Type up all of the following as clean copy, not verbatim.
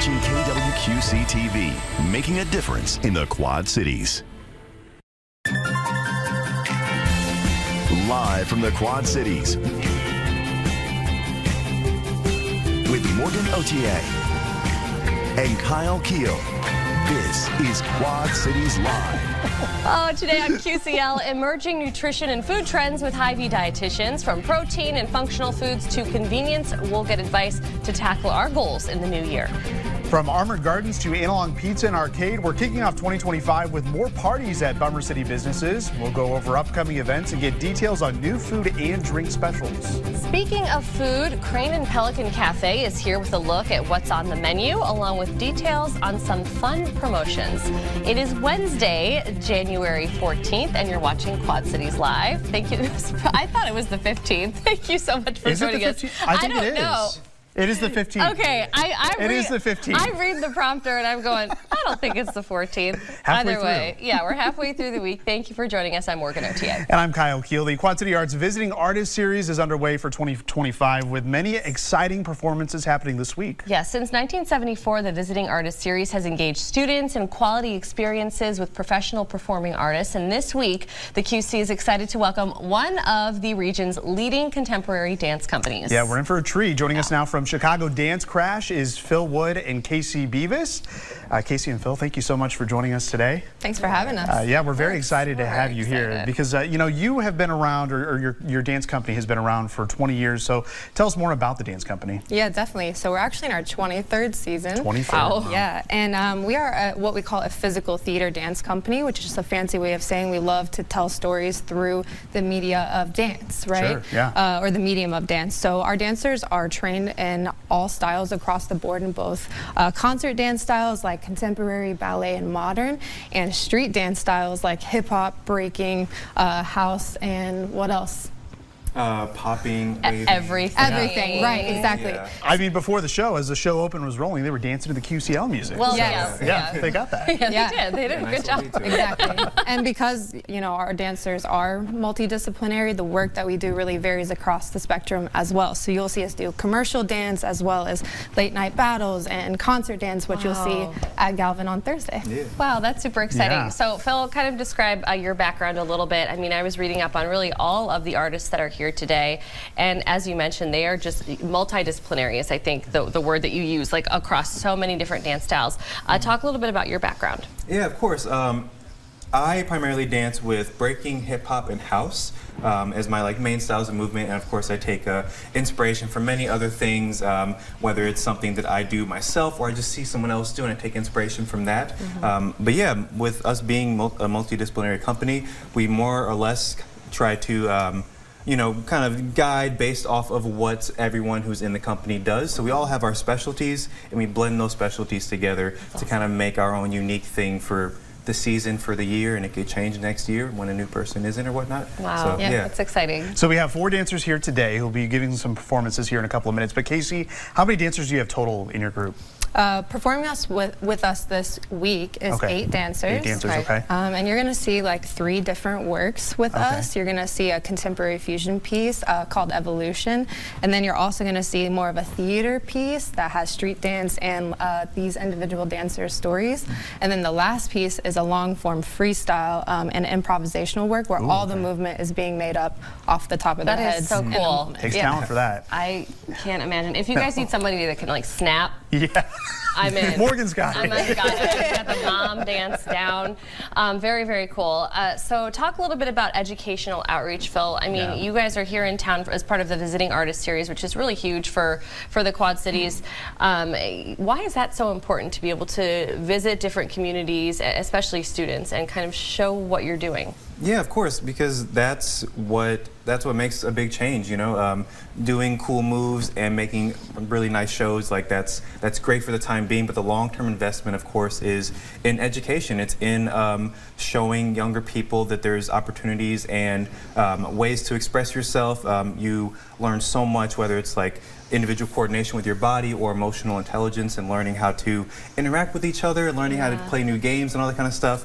watching KWQC TV, making a difference in the Quad Cities. Live from the Quad Cities, with Morgan Otier and Kyle Keel, this is Quad Cities Live. Oh, today on QCL, emerging nutrition and food trends with Hy-Vee dietitians. From protein and functional foods to convenience, we'll get advice to tackle our goals in the new year. From Armored Gardens to Analog Pizza and Arcade, we're kicking off 2025 with more parties at Bummer City businesses. We'll go over upcoming events and get details on new food and drink specials. Speaking of food, Crane and Pelican Cafe is here with a look at what's on the menu, along with details on some fun promotions. It is Wednesday, January 14th, and you're watching Quad Cities Live. Thank you. I thought it was the 15th. Thank you so much for joining us. I think don't know. It is the 15th. Okay, it is the 15th. I read the prompter and I'm going, I don't think it's the 14th. Halfway Either way, yeah, we're halfway through the week. Thank you for joining us. I'm Morgan Otier. And I'm Kyle Keel. The Quad City Arts Visiting Artist Series is underway for 2025 with many exciting performances happening this week. Yes, since 1974, the Visiting Artist Series has engaged students in quality experiences with professional performing artists. And this week, the QC is excited to welcome one of the region's leading contemporary dance companies. Yeah, we're in for a treat. Joining us now from Chicago Dance Crash is Phil Wood and Casey Beavis. Casey and Phil, thank you so much for joining us today. Thanks for having us. Yeah, we're very excited to have you here because, you know, you have been around, or your dance company has been around for 20 years. So tell us more about the dance company. Yeah, definitely. So we're actually in our 23rd season. 23rd. Wow. Yeah, and we are what we call a physical theater dance company, which is just a fancy way of saying we love to tell stories through the media of dance, right? Sure, yeah. Or the medium of dance. So our dancers are trained in all styles across the board in both concert dance styles like contemporary, ballet, and modern, and street dance styles like hip hop, breaking, house, and what else? Popping, waving. Everything, right, exactly. Yeah. I mean, before the show, as the show open was rolling, they were dancing to the QCL music. Well, so, yes. yeah, they got that. Yeah, they did. They did a good job. Exactly. And because, you know, our dancers are multidisciplinary, the work that we do really varies across the spectrum as well. So you'll see us do commercial dance as well as late night battles and concert dance, which you'll see at Galvin on Thursday. Yeah. Wow, that's super exciting. Yeah. So Phil, kind of describe your background a little bit. I mean, I was reading up on really all of the artists that are here today, and as you mentioned, they are just multidisciplinary is I think the word that you use, like across so many different dance styles. Talk a little bit about your background. Yeah, of course. I primarily dance with breaking, hip hop, and house as my main styles of movement, and of course I take inspiration from many other things, whether it's something that I do myself or I just see someone else do and I take inspiration from that. But yeah, with us being a multidisciplinary company, we more or less try to you know, kind of guide based off of what everyone who's in the company does. So we all have our specialties, and we blend those specialties together to kind of make our own unique thing for the season, for the year, and it could change next year when a new person is in or whatnot. Wow, so, yeah, that's exciting. So we have 4 dancers here today who'll be giving some performances here in a couple of minutes. But Casey, how many dancers do you have total in your group? Performing with us this week is 8 dancers. 8 dancers, okay. And you're going to see like 3 different works with us. You're going to see a contemporary fusion piece called Evolution, and then you're also going to see more of a theater piece that has street dance and these individual dancers' stories. And then the last piece is a long-form freestyle and improvisational work where all the movement is being made up off the top of their heads. That is so cool. Takes talent for that. I can't imagine. If you guys need somebody that can like snap, Yeah. I'm in. Morgan's got it. I've got the mom dance down. Very, very cool. So talk a little bit about educational outreach, Phil. I mean, you guys are here in town as part of the Visiting Artist Series, which is really huge for the Quad Cities. Why is that so important to be able to visit different communities, especially students, and kind of show what you're doing? Yeah, of course, because that's what makes a big change, you know. Doing cool moves and making really nice shows, like that's great for the time being, but the long-term investment, of course, is in education. It's in showing younger people that there's opportunities and ways to express yourself. You learn so much, whether it's like individual coordination with your body or emotional intelligence and learning how to interact with each other, learning how to play new games and all that kind of stuff.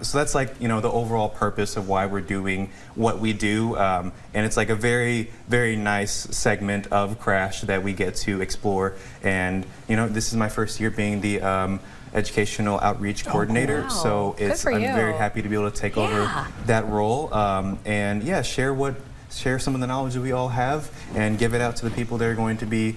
So that's like, you know, the overall purpose purpose of why we're doing what we do. And it's like a very, very nice segment of Crash that we get to explore. And, you know, this is my first year being the educational outreach coordinator, wow. so Good for I'm you. very happy to be able to take over that role and yeah, share some of the knowledge that we all have and give it out to the people that are going to be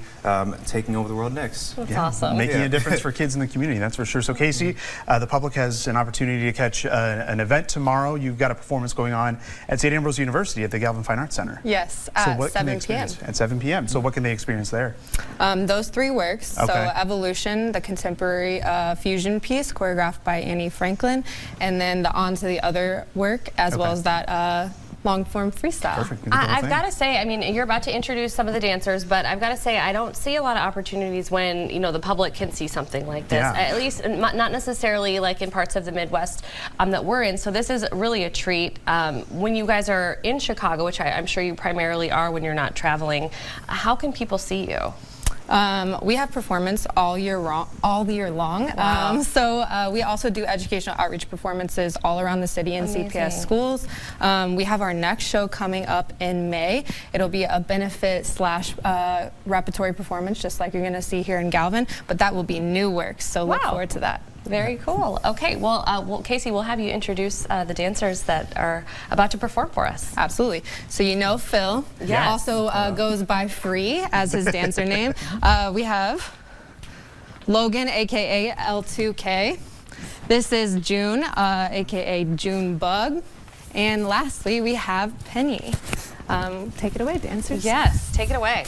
taking over the world next. That's awesome. Making a difference for kids in the community, that's for sure. So Casey, the public has an opportunity to catch an event tomorrow. You've got a performance going on at St. Ambrose University at the Galvin Fine Arts Center. Yes, So at what can they 7 p.m. experience at 7 p.m.? So what can they experience there? Those 3 works. So Okay. Evolution, the contemporary fusion piece choreographed by Annie Franklin, and then the On to the Other work, as well Okay. as that long form freestyle. Perfect. You can do the whole I've thing. got to say, I mean, you're about to introduce some of the dancers, but I've got to say, I don't see a lot of opportunities when, you know, the public can see something like this. Yeah. At least not necessarily like in parts of the Midwest that we're in. So this is really a treat. When you guys are in Chicago, which I'm sure you primarily are when you're not traveling, how can people see you? We have performance all year long. Wow. So we also do educational outreach performances all around the city in Amazing. CPS schools. We have our next show coming up in May. It'll be a benefit / repertory performance, just like you're going to see here in Galvin, but that will be new works. So look Wow. forward to that. Very cool. Okay, well, Casey, we'll have you introduce the dancers that are about to perform for us. Absolutely. So you know Phil. Yes. Also goes by Free as his dancer name. We have Logan, aka L2K. This is June, aka June Bug. And lastly, we have Penny. Take it away, dancers. Yes, take it away.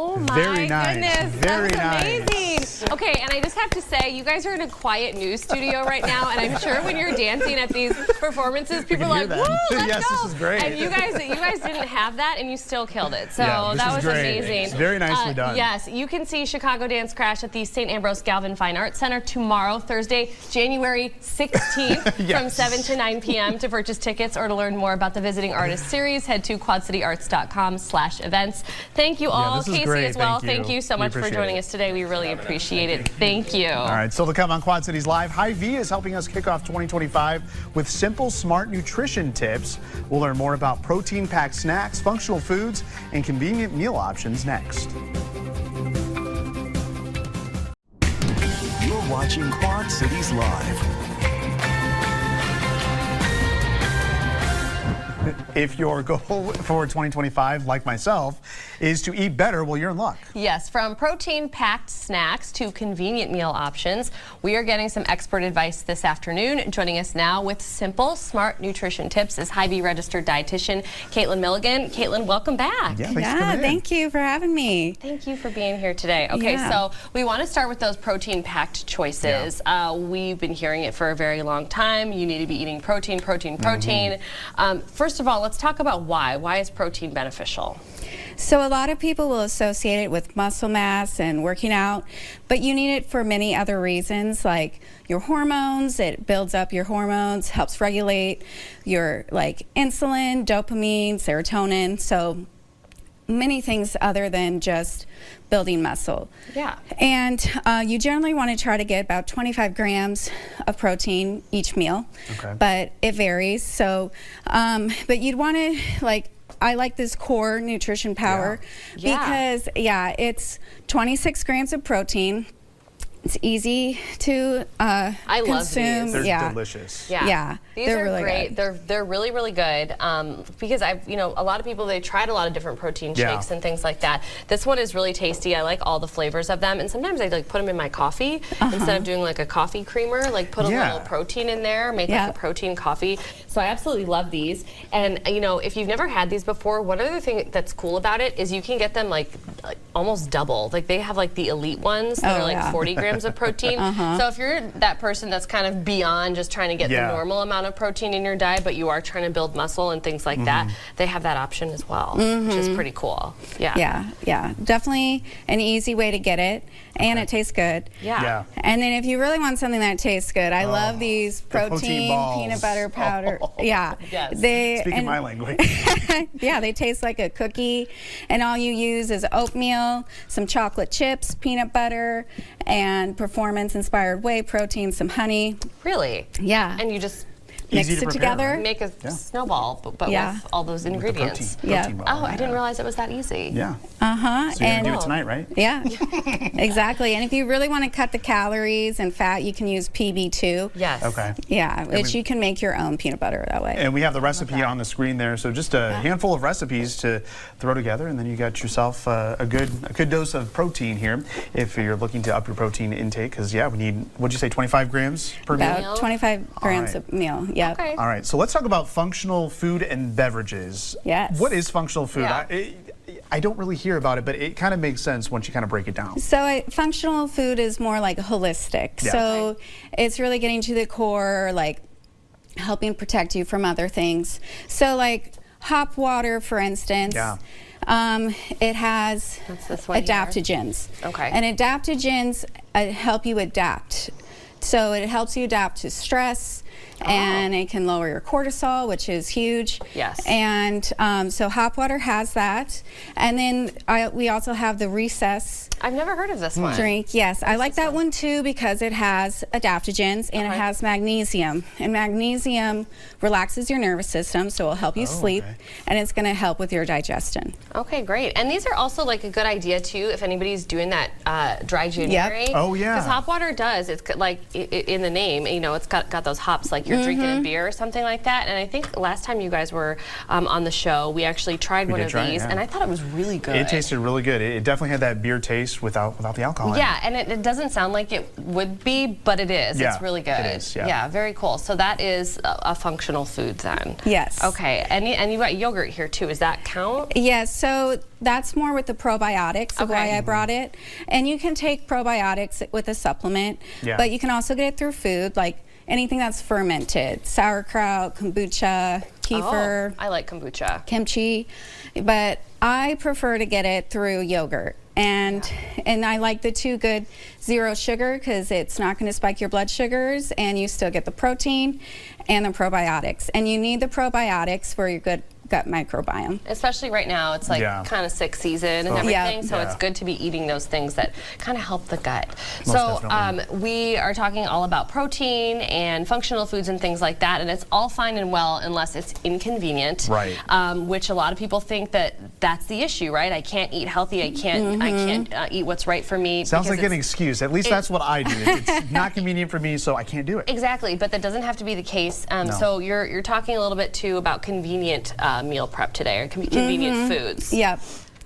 Oh my Very nice. goodness, Very that's nice. amazing. Okay, and I just have to say, you guys are in a quiet news studio right now, and I'm sure when you're dancing at these performances, people are hear like, that. "Woo, let's Yes, go!" this is great. And you guys didn't have that, and you still killed it. So Yeah, this that is was great. amazing. It's very nicely done. Yes, you can see Chicago Dance Crash at the St. Ambrose Galvin Fine Arts Center tomorrow, Thursday, January 16th, from Yes. 7 to 9 p.m. To purchase tickets or to learn more about the Visiting Artist Series, head to quadcityarts.com/events. Thank you all, this is Casey great. as well. Thank you. So We much for appreciate joining it. us today. We really appreciate it. Thank you. All right, still to come on Quad Cities Live. Hy-Vee is helping us kick off 2025 with simple, smart nutrition tips. We'll learn more about protein-packed snacks, functional foods, and convenient meal options next. You're watching Quad Cities Live. If your goal for 2025, like myself, is to eat better, well, you're in luck. Yes, from protein-packed snacks to convenient meal options, we are getting some expert advice this afternoon. Joining us now with simple, smart nutrition tips is Hy-Vee registered dietitian Caitlin Milligan. Caitlin, welcome back. Yeah, thanks for coming in. Thank you for having me. Thank you for being here today. Okay, Yeah. so we want to start with those protein-packed choices. We've been hearing it for a very long time. You need to be eating protein, protein, protein. First of all, let's talk about why. Why is protein beneficial? So a lot of people will associate it with muscle mass and working out, but you need it for many other reasons, like your hormones. It builds up your hormones, helps regulate your like insulin, dopamine, serotonin. So many things other than just building muscle. Yeah. And you generally want to try to get about 25 grams of protein each meal, Okay. but it varies. So, but you'd want to I like this Core Nutrition Power Yeah. because it's 26 grams of protein. It's easy to I love consume. these. They're delicious. Yeah, These they're are really great. good. They're really, really good because a lot of people, they tried a lot of different protein Yeah. shakes and things like that. This one is really tasty. I like all the flavors of them, and sometimes I like put them in my coffee instead of doing like a coffee creamer. Like put a Yeah. little protein in there, make Yeah. like a protein coffee. So I absolutely love these. And if you've never had these before, one other thing that's cool about it is you can get them like almost double. Like they have like the elite ones that are like 40 grams of protein. So if you're that person that's kind of beyond just trying to get Yeah. the normal amount of protein in your diet, but you are trying to build muscle and things like that, they have that option as well, which is pretty cool. Yeah. Yeah, definitely an easy way to get it, and it tastes good. Yeah. And then if you really want something that tastes good, I love these protein balls. peanut butter powder. Yeah. Yes. Speaking my language. Yeah, they taste like a cookie, and all you use is oatmeal, some chocolate chips, peanut butter, and performance-inspired whey protein, some honey. Really? Yeah. And you just Mix Easy to it prepare, together. right? make a snowball, but Yeah. with all those With the ingredients. protein Yeah. ball. Oh, I didn't realize it was that easy. Yeah. Uh-huh. So you're and gonna do it tonight, right? Yeah, exactly. And if you really want to cut the calories and fat, you can use PB2. Yes. Okay. Yeah, which you can make your own peanut butter that way. And we have the recipe on the screen there, so just a handful of recipes to throw together, and then you got yourself a good dose of protein here if you're looking to up your protein intake. Because we need, what'd you say, 25 grams per meal? About 25 grams right. a meal. Yep. Okay. All right, so let's talk about functional food and beverages. Yes. What is functional food? Yeah. I don't really hear about it, but it kind of makes sense once you kind of break it down. So functional food is more like holistic. Yeah. So it's really getting to the core, like helping protect you from other things. So like hop water, for instance. Yeah. It has That's this one here. adaptogens. Okay. And adaptogens help you adapt. So it helps you adapt to stress, and it can lower your cortisol, which is huge. Yes. And so hop water has that. And then we also have the Recess I've never heard of this one. drink. Yes, I like that one too because it has adaptogens and it has magnesium. And magnesium relaxes your nervous system, so it'll help you sleep, okay. and it's going to help with your digestion. Okay, great. And these are also like a good idea too if anybody's doing that dry January. Oh, yeah. Because hop water does. It's like in the name, it's got those hops like you're drinking a beer or something like that. And I think last time you guys were on the show, we actually tried one did of try it, these, yeah. and I thought it was really good. It tasted really good. It definitely had that beer taste without the alcohol. in it. Yeah, and it doesn't sound like it would be, but it is. Yeah, It's really good. it is, yeah. Very cool. So that is a functional food then. Yes. Okay, and you got yogurt here too. Does that count? Yes, so that's more with the probiotics of Okay. why I brought it. And you can take probiotics with a supplement, Yeah. but you can also get it through food, like anything that's fermented, sauerkraut, kombucha, kefir, Oh, I like kombucha. kimchi, but I prefer to get it through yogurt. And I like the Too Good Zero Sugar because it's not going to spike your blood sugars, and you still get the protein and the probiotics. And you need the probiotics for your good gut microbiome. Especially right now, it's like Yeah. kind of sick season and Oh. everything, Yeah. so Yeah. it's good to be eating those things that kind of help the gut. Most So definitely. we are talking all about protein and functional foods and things like that, and it's all fine and well unless it's inconvenient. Right. Which a lot of people think that that's the issue, right? I can't eat healthy. I can't eat what's right for me. Sounds because like an it's- excuse. At least that's what I do. It's not convenient for me, so I can't do it. Exactly, but that doesn't have to be the case. So you're talking a little bit too about convenient meal prep today, or convenient foods. Yep.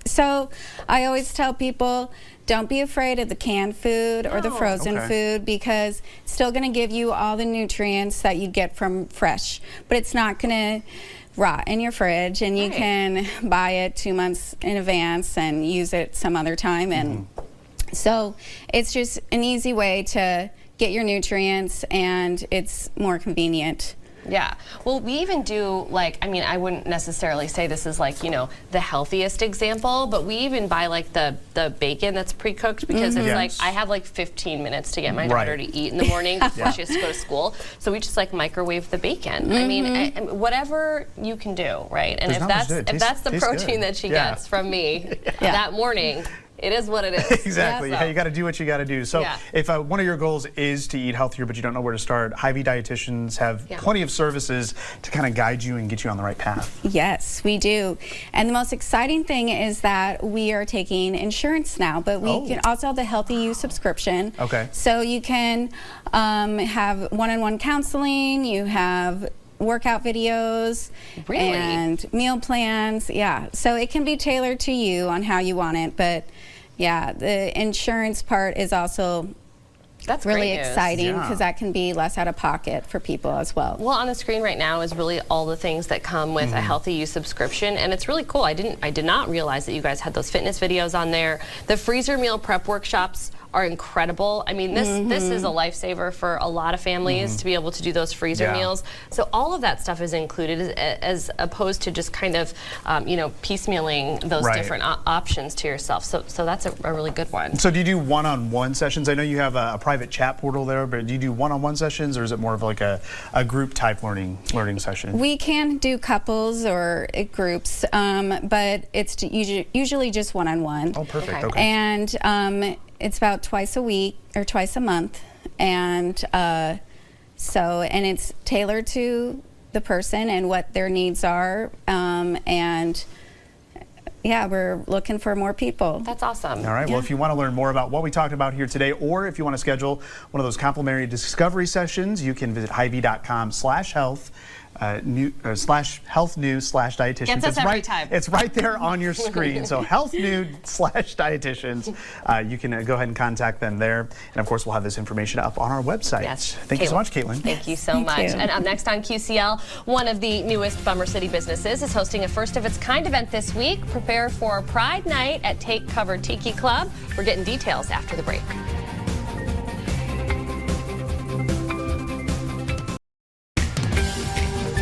So I always tell people, don't be afraid of the canned food or the frozen Okay. food because it's still going to give you all the nutrients that you get from fresh, but it's not going to rot in your fridge, and you Right. can buy it 2 months in advance and use it some other time. And so it's just an easy way to get your nutrients, and it's more convenient. Yeah. Well, we even do, like, I mean, I wouldn't necessarily say this is like, you know, the healthiest example, but we even buy like the bacon that's pre-cooked because it's Yes. like, I have like 15 minutes to get my Right. daughter to eat in the morning before she has to go to school. So we just like microwave the bacon. I mean, whatever you can do, right? And There's if not much that's to it. if that's the Tastes protein good. that she Yeah. gets from me that morning, it is what it is. Exactly. Yeah, Yeah, you got to do what you got to do. So, Yeah. if one of your goals is to eat healthier, but you don't know where to start, Hy-Vee dietitians have Yeah. plenty of services to kind of guide you and get you on the right path. Yes, we do. And the most exciting thing is that we are taking insurance now, but we can also have the Healthy You subscription. Okay. So you can have one-on-one counseling, you have workout videos Really? and meal plans. Yeah. So it can be tailored to you on how you want it. But yeah, the insurance part is also That's really great news. exciting Yeah. because that can be less out of pocket for people as well. Well, on the screen right now is really all the things that come with a Healthy You subscription, and it's really cool. I did not realize that you guys had those fitness videos on there. The freezer meal prep workshops are incredible. I mean, this is a lifesaver for a lot of families to be able to do those freezer Yeah. meals. So all of that stuff is included, as opposed to just kind of piecemealing those Right. different options to yourself. So that's a really good one. So, do you do one-on-one sessions? I know you have a private chat portal there, but do you do one-on-one sessions, or is it more of like a group type learning session? We can do couples or groups, but it's usually just one-on-one. Oh, perfect. Okay. Okay. And it's about twice a week or twice a month, and and it's tailored to the person and what their needs are, and yeah, we're looking for more people. That's awesome. All right. Well, if you want to learn more about what we talked about here today, or if you want to schedule one of those complimentary discovery sessions, you can visit Hy-Vee.com/health. /health news/dietitians. Gets us every time. It's right there on your screen. So health news/dietitians. You can go ahead and contact them there. And of course, we'll have this information up on our website. Yes. Thank you so much, Caitlin. Thank you so Thank much. you. And up next on QCL, one of the newest Bummer City businesses is hosting a first of its kind event this week. Prepare for Pride Night at Take Cover Tiki Club. We're getting details after the break.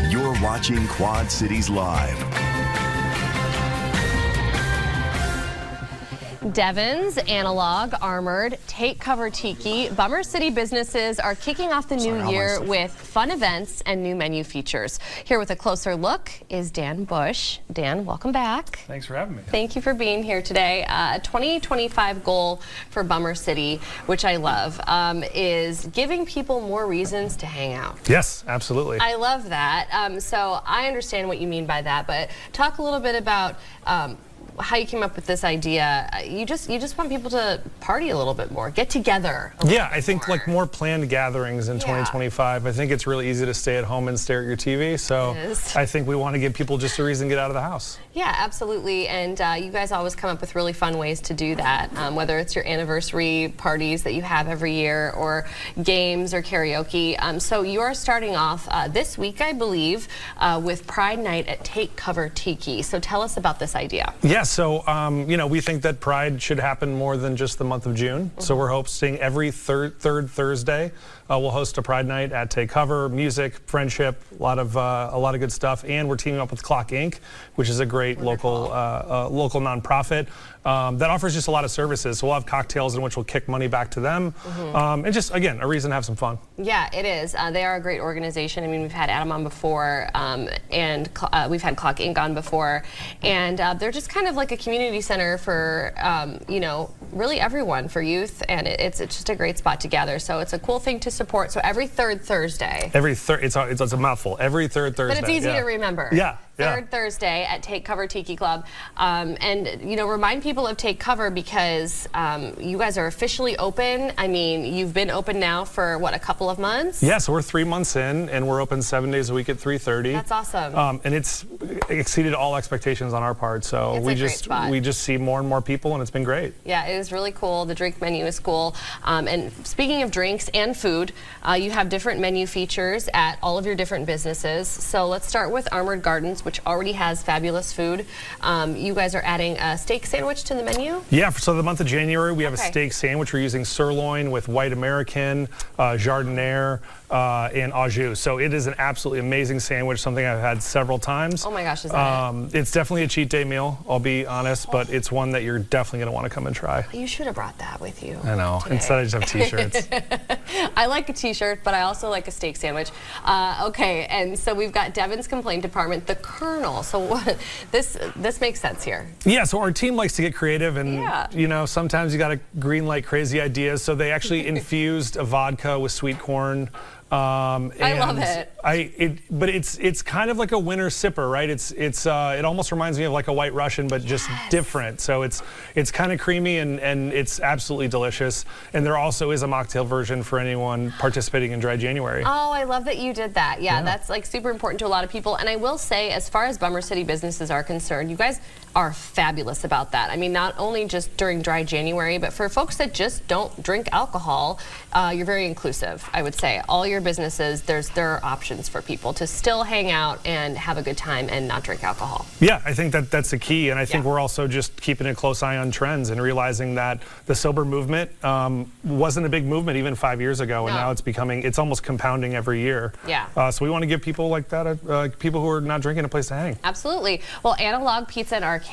You're watching Quad Cities Live. Devon's, Analog, Armored, Take Cover Tiki, Bummer City businesses are kicking off the new year with fun events and new menu features. Here with a closer look is Dan Bush. Dan, welcome back. Thanks for having me. Thank you for being here today. 2025 goal for Bummer City, which I love, is giving people more reasons to hang out. Yes, absolutely. I love that. So I understand what you mean by that, but talk a little bit about how you came up with this idea. You just want people to party a little bit more, get together. Yeah, I think like more planned gatherings in 2025. I think it's really easy to stay at home and stare at your TV. So It is. I think we want to give people just a reason to get out of the house. Yeah, absolutely. And you guys always come up with really fun ways to do that, whether it's your anniversary parties that you have every year or games or karaoke. So you're starting off this week, I believe, with Pride Night at Take Cover Tiki. So tell us about this idea. Yeah, Yeah, so we think that Pride should happen more than just the month of June. So we're hosting every third Thursday. We'll host a Pride night at Take Cover, music, friendship, a lot of good stuff, and we're teaming up with Clock Inc., which is a great local nonprofit that offers just a lot of services. So we'll have cocktails in which we'll kick money back to them, and just again a reason to have some fun. Yeah, it is. They are a great organization. I mean, we've had Adam on before, and we've had Clock Inc. on before, and they're just kind of like a community center for really everyone, for youth, and it's just a great spot to gather. So it's a cool thing to support. So every third Thursday. It's a mouthful. Every third Thursday. But it's easy to remember. Yeah. Third Thursday at Take Cover Tiki Club, and remind people of Take Cover because you guys are officially open. I mean, you've been open now for what, a couple of months? Yeah, so we're 3 months in, and we're open 7 days a week at 3:30. That's awesome. And it's exceeded all expectations on our part. So It's we just see more and more people, and it's been great. Yeah, it is really cool. The drink menu is cool. And speaking of drinks and food, you have different menu features at all of your different businesses. So let's start with Armored Gardens, which already has fabulous food. You guys are adding a steak sandwich to the menu? Yeah, so the month of January, we have a steak sandwich. We're using sirloin with white American, Jardiniere, and au jus. So it is an absolutely amazing sandwich, something I've had several times. Oh my gosh, is that it? It's definitely a cheat day meal, I'll be honest, but it's one that you're definitely going to want to come and try. You should have brought that with you. I know. Today. Instead I just have t-shirts. I like a t-shirt, but I also like a steak sandwich. Okay, and so we've got Devon's Complaint Department, the Colonel. So what, this makes sense here. Yeah, so our team likes to get creative, and sometimes you got to green light crazy ideas. So they actually infused a vodka with sweet corn. I love it. But it's kind of like a winter sipper, right? It almost reminds me of like a White Russian, but just different. So it's kind of creamy and it's absolutely delicious. And there also is a mocktail version for anyone participating in Dry January. Oh, I love that you did that. Yeah, that's like super important to a lot of people. And I will say, as far as Bummer City businesses are concerned, you guys are fabulous about that. I mean, not only just during Dry January, but for folks that just don't drink alcohol, you're very inclusive, I would say. All your businesses, there are options for people to still hang out and have a good time and not drink alcohol. Yeah, I think that's the key, and I think we're also just keeping a close eye on trends and realizing that the sober movement wasn't a big movement even 5 years ago, and now it's almost compounding every year. Yeah. So we want to give people like that, people who are not drinking, a place to hang. Absolutely. Well, Analog Pizza and Arcade.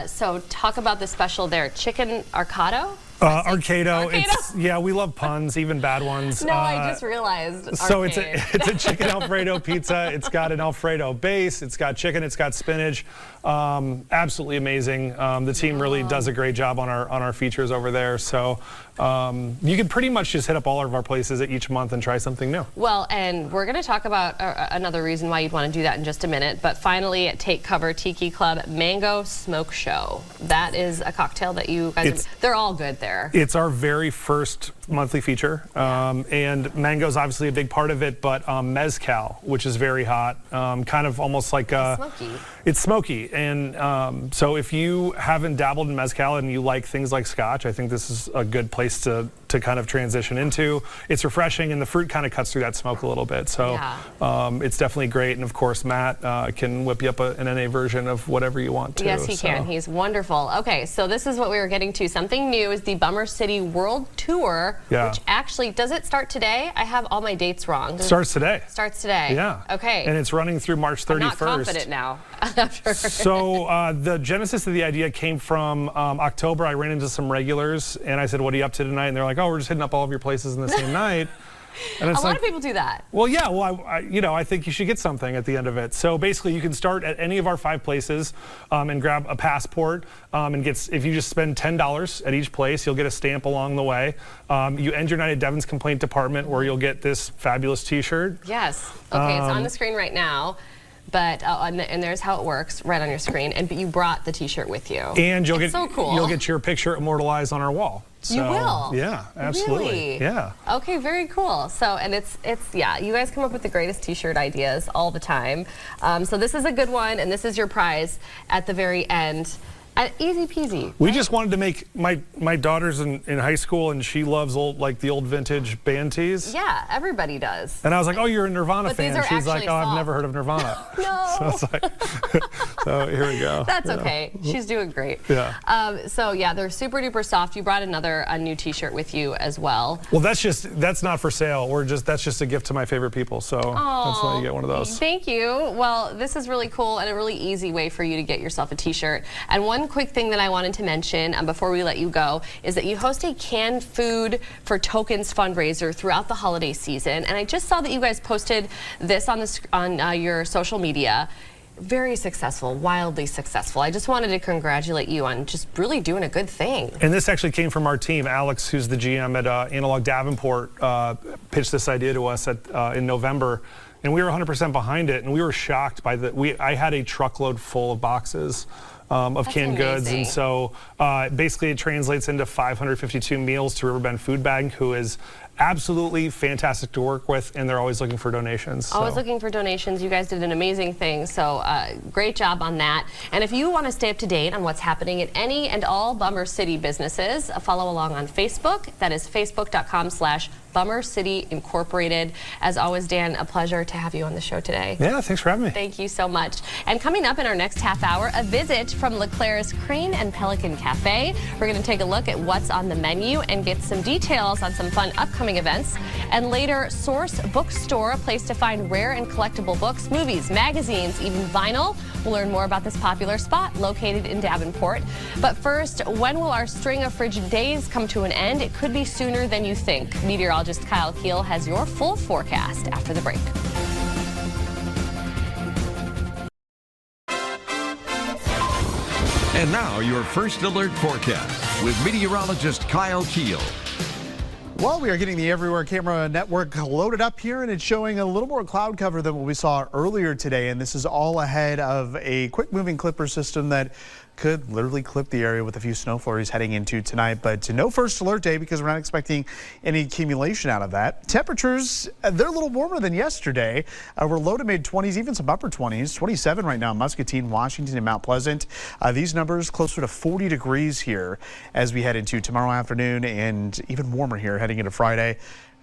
So talk about the special there, chicken arcado. Arcado. We love puns, even bad ones. No, I just realized. So it's a chicken Alfredo pizza. It's got an Alfredo base. It's got chicken. It's got spinach. Absolutely amazing. The team really does a great job on our features over there. So you can pretty much just hit up all of our places each month and try something new. Well, and we're going to talk about another reason why you'd want to do that in just a minute. But finally, at Take Cover Tiki Club, Mango Smoke Show. That is a cocktail that you guys, they're all good there. It's our very first monthly feature, and mango's obviously a big part of it, but mezcal, which is very hot, kind of almost like smoky. It's smoky, and so if you haven't dabbled in mezcal and you like things like scotch, I think this is a good place to kind of transition into. It's refreshing, and the fruit kind of cuts through that smoke a little bit, so it's definitely great. And of course, Matt can whip you up an NA version of whatever you want to. Yes, he can. He's wonderful. Okay, so this is what we were getting to. Something new is the Bummer City World Tour, which actually, does it start today? I have all my dates wrong. Starts today. Starts today. Yeah. Okay. And it's running through March 31st. I'm not confident now. So the genesis of the idea came from October. I ran into some regulars, and I said, "What are you up to tonight?" And they're like, "Oh, we're just hitting up all of your places in the same night." And it's a lot of people do that. Well, yeah. Well, I think you should get something at the end of it. So basically, you can start at any of our 5 places and grab a passport and if you just spend $10 at each place, you'll get a stamp along the way. You end your night at Devon's Complaint Department, where you'll get this fabulous T-shirt. Yes. Okay, it's on the screen right now. But and there's how it works right on your screen. And you brought the T-shirt with you. And you'll so cool. You'll get your picture immortalized on our wall. So, you will? Yeah, absolutely. Really? Yeah. Okay, very cool. So, and it's you guys come up with the greatest T-shirt ideas all the time. So this is a good one, and this is your prize at the very end. Easy peasy. We just wanted to make my daughter's in high school, and she loves the old vintage band tees. Yeah, everybody does. And I was like, "Oh, you're a Nirvana But fan." these are She's like, actually "Oh, I've soft. never heard of Nirvana." No. So it's like, so here we go. That's Yeah. okay. She's doing great. Yeah. So yeah, they're super duper soft. You brought a new T-shirt with you as well. Well, that's not for sale. That's just a gift to my favorite people. So that's why you get one of those. Thank you. Well, this is really cool and a really easy way for you to get yourself a T-shirt. And one quick thing that I wanted to mention before we let you go is that you host a canned food for tokens fundraiser throughout the holiday season. And I just saw that you guys posted this on your social media. Very successful, wildly successful. I just wanted to congratulate you on just really doing a good thing. And this actually came from our team. Alex, who's the GM at Analog Davenport, pitched this idea to us in November. And we were 100% behind it, and we were shocked by I had a truckload full of boxes of canned goods, and so basically it translates into 552 meals to Riverbend Food Bank, who is absolutely fantastic to work with, and they're always looking for donations. Always looking for donations. You guys did an amazing thing, so great job on that. And if you want to stay up to date on what's happening at any and all Bummer City businesses, follow along on Facebook. That is facebook.com/Bummer City Incorporated. As always, Dan, a pleasure to have you on the show today. Yeah, thanks for having me. Thank you so much. And coming up in our next half hour, a visit from LeClaire's Crane and Pelican Cafe. We're going to take a look at what's on the menu and get some details on some fun upcoming events. And later, Source Bookstore, a place to find rare and collectible books, movies, magazines, even vinyl. We'll learn more about this popular spot located in Davenport. But first, when will our string of frigid days come to an end? It could be sooner than you think. Meteorologist Kyle Keel has your full forecast after the break. And now your first alert forecast with meteorologist Kyle Keel. Well, we are getting the Everywhere Camera Network loaded up here, and it's showing a little more cloud cover than what we saw earlier today. And this is all ahead of a quick moving clipper system that could literally clip the area with a few snow flurries heading into tonight. But no first alert day because we're not expecting any accumulation out of that. Temperatures, they're a little warmer than yesterday. We're low to mid 20s, even some upper 20s. 27 right now in Muscatine, Washington, and Mount Pleasant. These numbers closer to 40 degrees here as we head into tomorrow afternoon, and even warmer here heading into Friday.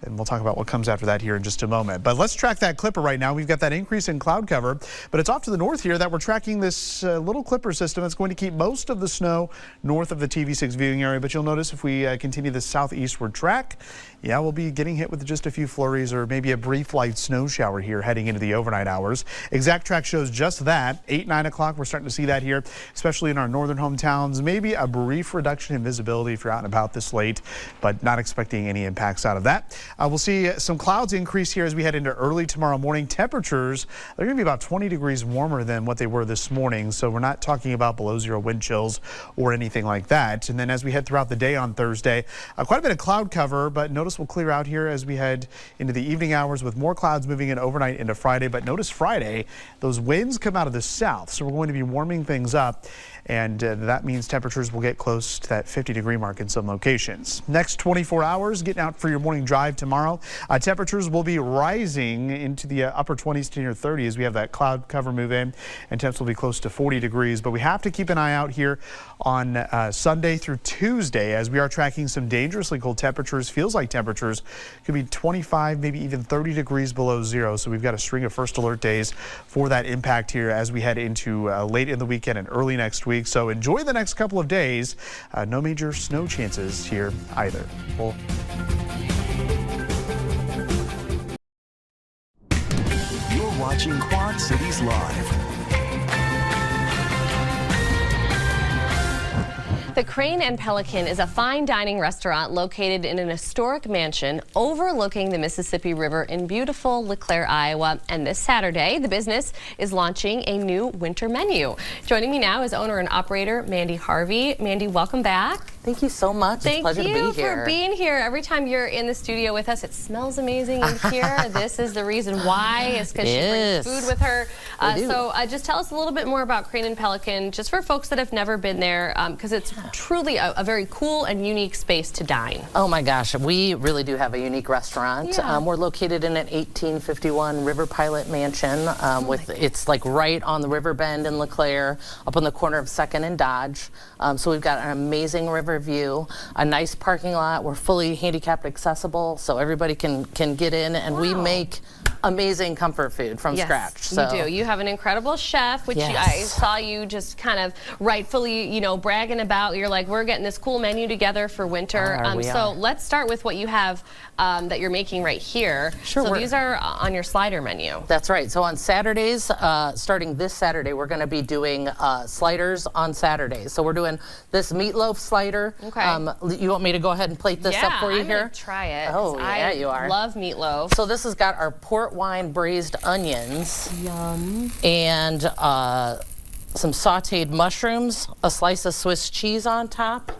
And we'll talk about what comes after that here in just a moment. But let's track that clipper right now. We've got that increase in cloud cover, but it's off to the north here that we're tracking this little clipper system that's going to keep most of the snow north of the TV6 viewing area. But you'll notice if we continue the southeastward track, yeah, we'll be getting hit with just a few flurries or maybe a brief light snow shower here heading into the overnight hours. Exact Track shows just that. 8, 9 o'clock, we're starting to see that here, especially in our northern hometowns. Maybe a brief reduction in visibility if you're out and about this late, but not expecting any impacts out of that. We'll see some clouds increase here as we head into early tomorrow morning. Temperatures, they're going to be about 20 degrees warmer than what they were this morning, so we're not talking about below zero wind chills or anything like that. And then as we head throughout the day on Thursday, quite a bit of cloud cover, but notice we'll clear out here as we head into the evening hours with more clouds moving in overnight into Friday. But notice Friday, those winds come out of the south, so we're going to be warming things up. And that means temperatures will get close to that 50-degree mark in some locations. Next 24 hours, getting out for your morning drive tomorrow. Temperatures will be rising into the upper 20s to near 30 as we have that cloud cover move in, and temps will be close to 40 degrees. But we have to keep an eye out here on Sunday through Tuesday as we are tracking some dangerously cold temperatures. Feels like temperatures could be 25, maybe even 30 degrees below zero. So we've got a string of first alert days for that impact here as we head into late in the weekend and early next week. So enjoy the next couple of days. No major snow chances here either. You're watching Quad Cities Live. The Crane and Pelican is a fine dining restaurant located in an historic mansion overlooking the Mississippi River in beautiful LeClaire, Iowa. And this Saturday, the business is launching a new winter menu. Joining me now is owner and operator Mandy Harvey. Mandy, welcome back. Thank you so much. It's a pleasure to be here. Thank you for being here. Every time you're in the studio with us, it smells amazing in here. This is the reason why, is because she brings food with her. So just tell us a little bit more about Crane and Pelican, just for folks that have never been there, because it's truly a very cool and unique space to dine. Oh my gosh, we really do have a unique restaurant. Yeah. We're located in an 1851 River Pilot mansion. It's like right on the river bend in LeClaire, up on the corner of 2nd and Dodge. So we've got an amazing river view, a nice parking lot. We're fully handicapped accessible, so everybody can get in, and we make amazing comfort food from scratch. So. You do. You have an incredible chef, which I saw you just kind of rightfully, bragging about. You're like, we're getting this cool menu together for winter. So let's start with what you have that you're making right here. Sure. So these are on your slider menu. That's right. So on Saturdays, starting this Saturday, we're going to be doing sliders on Saturdays. So we're doing this meatloaf slider. Okay. You want me to go ahead and plate this up for you I'm here? gonna try it. Oh, yeah, you are. I love meatloaf. So this has got our port wine braised onions. Yum. And some sauteed mushrooms, a slice of Swiss cheese on top.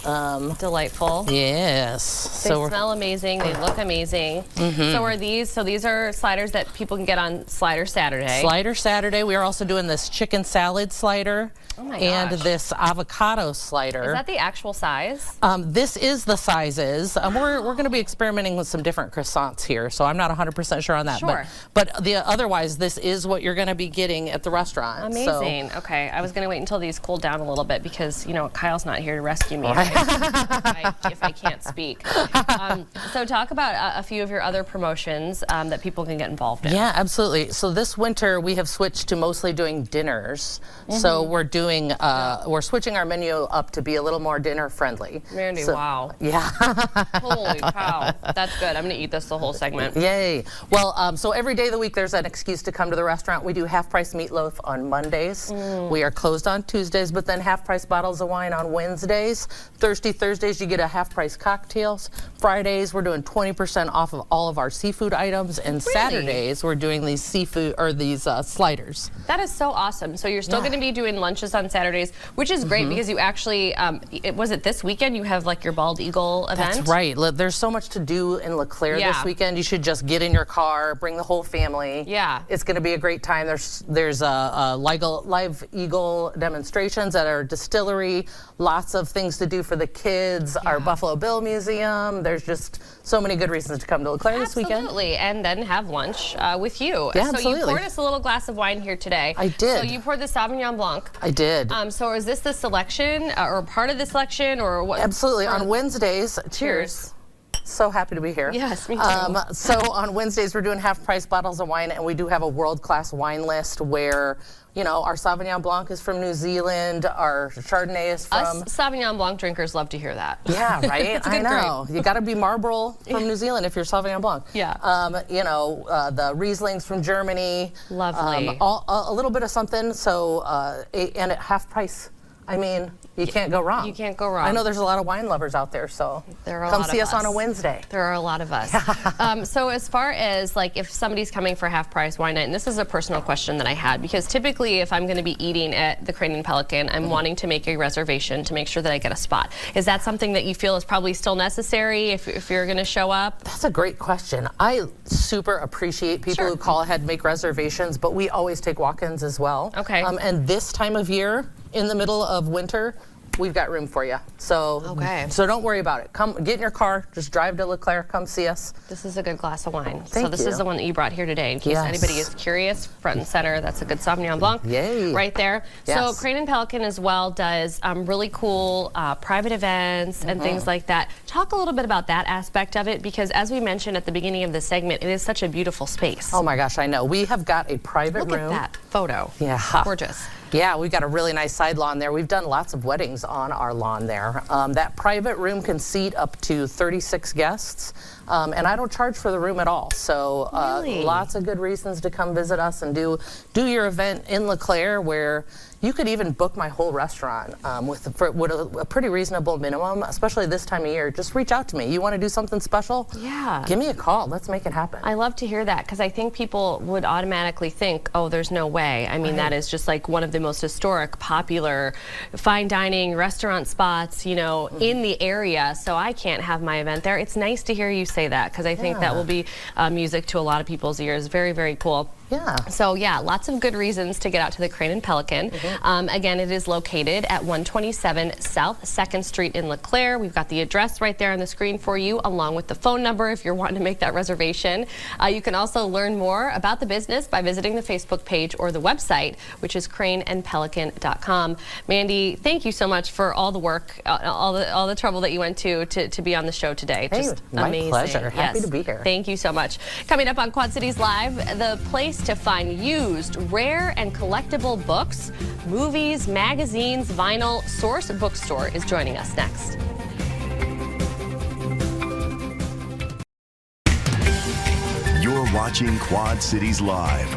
Delightful. Yes. They smell amazing. They look amazing. So are these? So these are sliders that people can get on Slider Saturday. Slider Saturday. We are also doing this chicken salad slider. Oh my and gosh. this avocado slider. Is that the actual size? This is the sizes. We're going to be experimenting with some different croissants here, so I'm not 100% sure on that. Sure. But otherwise, this is what you're going to be getting at the restaurant. Amazing. So. Okay, I was going to wait until these cool down a little bit because Kyle's not here to rescue me if I can't speak. So talk about a few of your other promotions that people can get involved in. Yeah, absolutely. So this winter we have switched to mostly doing dinners. So we're switching our menu up to be a little more dinner friendly. Mandy, so, wow. Yeah. Holy cow. That's good. I'm going to eat this the whole segment. Yay. Well, so every day of the week there's an excuse to come to the restaurant. We do half-price meatloaf on Mondays. We are closed on Tuesdays, but then half-price bottles of wine on Wednesdays. Thursdays you get a half-price cocktails. Fridays we're doing 20% off of all of our seafood items, and Really? Saturdays we're doing these sliders. That is so awesome. So you're still going to be doing lunches on Saturdays, which is great because you actually, was it this weekend you have like your Bald Eagle event? That's right. There's so much to do in LeClaire this weekend. You should just get in your car, bring the whole family. Yeah. It's going to be a great time. There's live eagle demonstrations at our distillery, lots of things to do for the kids, our Buffalo Bill Museum. There's just so many good reasons to come to LeClaire this weekend. Absolutely, and then have lunch with you. Yeah, so absolutely. you poured us a little glass of wine here today. I did. So you poured the Sauvignon Blanc. I did. So is this the selection or part of the selection or what? Absolutely. On Wednesdays, cheers. So happy to be here. Yes, me too. So on Wednesdays, we're doing half-price bottles of wine, and we do have a world-class wine list where, our Sauvignon Blanc is from New Zealand, our Chardonnay is from... Us Sauvignon Blanc drinkers love to hear that. Yeah, right? I know. You got to be Marlborough from New Zealand if you're Sauvignon Blanc. Yeah. The Rieslings from Germany. Lovely. A little bit of something, so, and at half price. I mean, you can't go wrong. You can't go wrong. I know there's a lot of wine lovers out there, so come see us on a Wednesday. There are a lot of us. So as far as like if somebody's coming for half price wine night, and this is a personal question that I had, because typically if I'm going to be eating at the Crane and Pelican, I'm wanting to make a reservation to make sure that I get a spot. Is that something that you feel is probably still necessary if you're going to show up? That's a great question. I super appreciate people who call ahead and make reservations, but we always take walk-ins as well. Okay. And this time of year, in the middle of winter, we've got room for you. So don't worry about it. Come get in your car, just drive to LeClaire, come see us. This is a good glass of wine. Thank this you. is the one that you brought here today. In case anybody is curious, front and center, that's a good Sauvignon Blanc. Yay. Right there. Yes. So Crane and Pelican as well does really cool private events and things like that. Talk a little bit about that aspect of it, because as we mentioned at the beginning of the segment, it is such a beautiful space. Oh my gosh, I know. We have got a private room. Look at that photo. Yeah. Gorgeous. Yeah, we've got a really nice side lawn there. We've done lots of weddings on our lawn there. That private room can seat up to 36 guests, and I don't charge for the room at all. So lots of good reasons to come visit us and do your event in LeClaire, where you could even book my whole restaurant with a pretty reasonable minimum, especially this time of year. Just reach out to me. You want to do something special? Yeah. Give me a call. Let's make it happen. I love to hear that, because I think people would automatically think, oh, there's no way. I mean, that is just like one of the most historic, popular, fine dining restaurant spots, in the area. So I can't have my event there. It's nice to hear you say that, because I think that will be music to a lot of people's ears. Very, very cool. Yeah. So yeah, lots of good reasons to get out to the Crane and Pelican. Again, it is located at 127 South 2nd Street in LeClaire. We've got the address right there on the screen for you, along with the phone number if you're wanting to make that reservation. You can also learn more about the business by visiting the Facebook page or the website, which is craneandpelican.com. Mandy, thank you so much for all the work, all the trouble that you went to be on the show today. Hey, Just my amazing. pleasure. Happy Yes. to be here. Thank you so much. Coming up on Quad Cities Live, the place to find used, rare, and collectible books, movies, magazines, vinyl. Source Bookstore is joining us next. You're watching Quad Cities Live.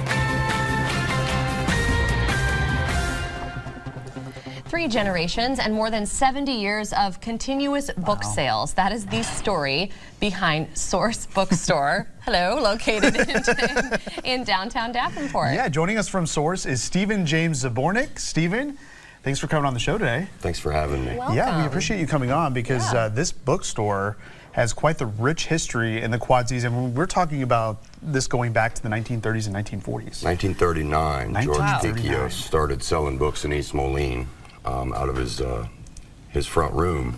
3 generations and more than 70 years of continuous book sales. That is the story behind Source Bookstore. Hello, located in downtown Davenport. Yeah, joining us from Source is Stephen James Zabornik. Stephen, thanks for coming on the show today. Thanks for having me. Welcome. Yeah, we appreciate you coming on because this bookstore has quite the rich history in the Quad Cities, and we're talking about this going back to the 1930s and 1940s. 1939, George 1939. Pikios started selling books in East Moline out of his front room.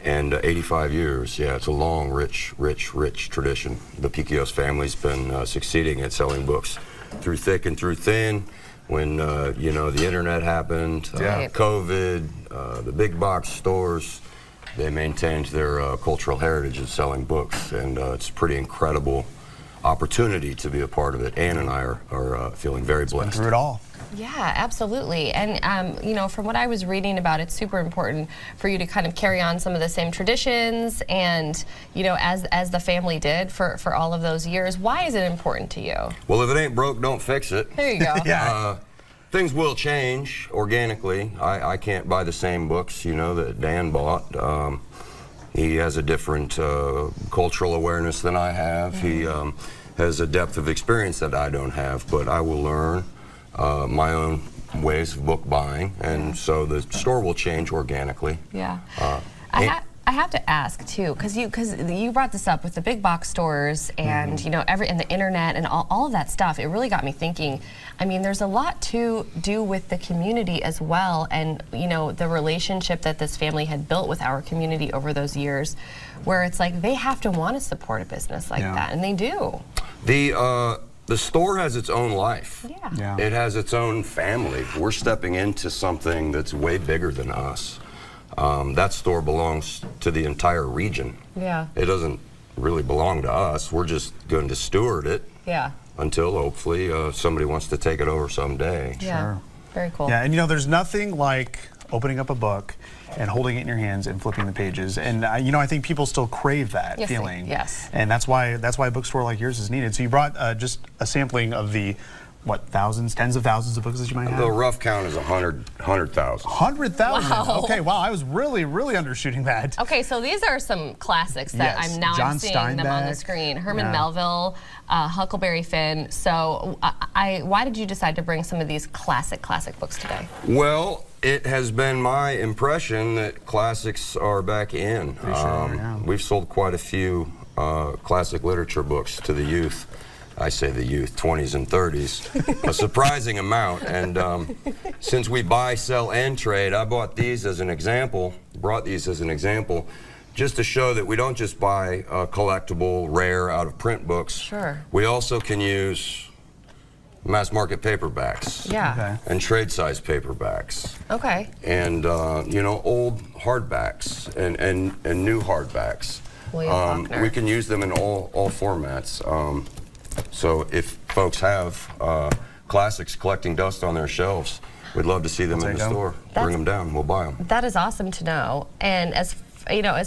And 85 years, yeah, it's a long, rich tradition. The Pikios family's been succeeding at selling books through thick and through thin. When, you know, the internet happened, COVID, the big box stores, they maintained their cultural heritage of selling books, and it's a pretty incredible opportunity to be a part of it. Ann and I are feeling very blessed. Through it all. Yeah, absolutely. And, you know, from what I was reading about, it's super important for you to kind of carry on some of the same traditions and, you know, as the family did for all of those years. Why is it important to you? Well, if it ain't broke, don't fix it. There you go. Things will change organically. I can't buy the same books, you know, that Dan bought. He has a different cultural awareness than I have. He has a depth of experience that I don't have, but I will learn my own ways of book buying, and so the store will change organically. Yeah. I have to ask too, because you brought this up with the big box stores and you know and the internet and all of that stuff. It really got me thinking. I mean, there's a lot to do with the community as well, and you know the relationship that this family had built with our community over those years, where it's like they have to want to support a business like that, and they do. The store has its own life. Yeah. It has its own family. We're stepping into something that's way bigger than us. That store belongs to the entire region. Yeah. It doesn't really belong to us. We're just going to steward it until hopefully somebody wants to take it over someday. Yeah. Sure. Very cool. Yeah, and you know, there's nothing like opening up a book and holding it in your hands and flipping the pages. And you know, I think people still crave that feeling. Yes. And that's why a bookstore like yours is needed. So you brought just a sampling of the thousands, tens of thousands of books that you might have? The rough count is 100,000. 100,000. Wow. Okay, wow, I was really undershooting that. Okay, so these are some classics that Yes. I'm seeing them on the Steinbeck. screen. Herman Melville, Huckleberry Finn. So why did you decide to bring some of these classic books today? Well, it has been my impression that classics are back in. We've sold quite a few classic literature books to the youth. I say the youth, 20s and 30s, a surprising amount. And since we buy, sell, and trade, I brought these as an example, just to show that we don't just buy collectible, rare, out-of-print books. Sure. We also can use mass market paperbacks. Yeah. And trade-size paperbacks. Okay. And, you know, old hardbacks and new hardbacks. William Faulkner. We can use them in all formats. So if folks have classics collecting dust on their shelves, we'd love to see them in the store. Bring them down, we'll buy them. That is awesome to know. And as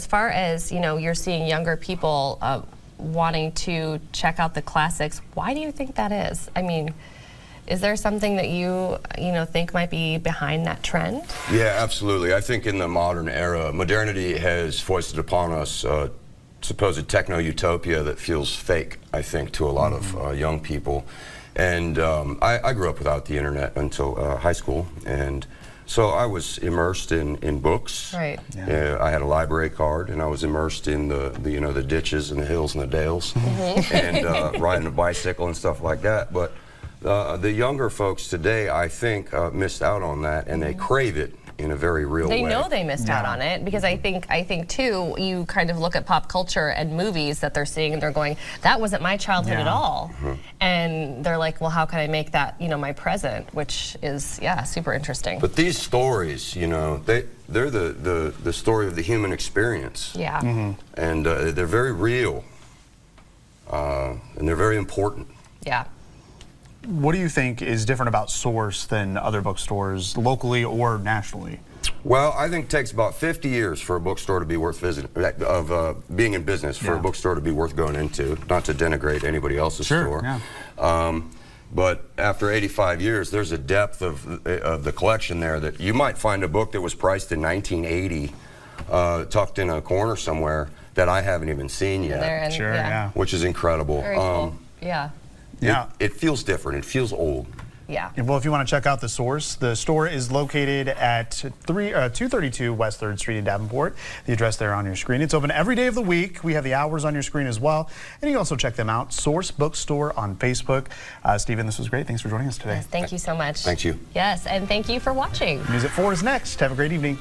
far as you're seeing younger people wanting to check out the classics, why do you think that is? I mean, is there something that you think might be behind that trend? Yeah, absolutely. I think in the modern era, modernity has foisted upon us supposed techno-utopia that feels fake, I think, to a lot of young people. And I grew up without the internet until high school, and so I was immersed in books. Right. I had a library card, and I was immersed in the ditches and the hills and the dales, and riding a bicycle and stuff like that. But the younger folks today, I think, missed out on that, and they crave it in a very real way. They know they missed out on it because I think too, you kind of look at pop culture and movies that they're seeing and they're going, that wasn't my childhood at all. And they're like, well, how can I make that, you know, my present, which is, yeah, super interesting. But these stories, you know, they're the story of the human experience. Yeah. And they're very real, and they're very important. Yeah. What do you think is different about Source than other bookstores, locally or nationally? Well, I think it takes about 50 years for a bookstore to be worth visiting, being in business, for a bookstore to be worth going into, not to denigrate anybody else's store. Yeah. But after 85 years, there's a depth of the collection there that you might find a book that was priced in 1980, tucked in a corner somewhere, that I haven't even seen yet. And, Sure, yeah. Which is incredible. Very cool. Yeah. Yeah. It feels different. It feels old. Yeah. Well, if you want to check out the Source, the store is located at 232 West 3rd Street in Davenport. The address there on your screen. It's open every day of the week. We have the hours on your screen as well. And you can also check them out, Source Bookstore on Facebook. Stephen, this was great. Thanks for joining us today. Yes, thank you so much. Thank you. Yes, and thank you for watching. News at 4 is next. Have a great evening.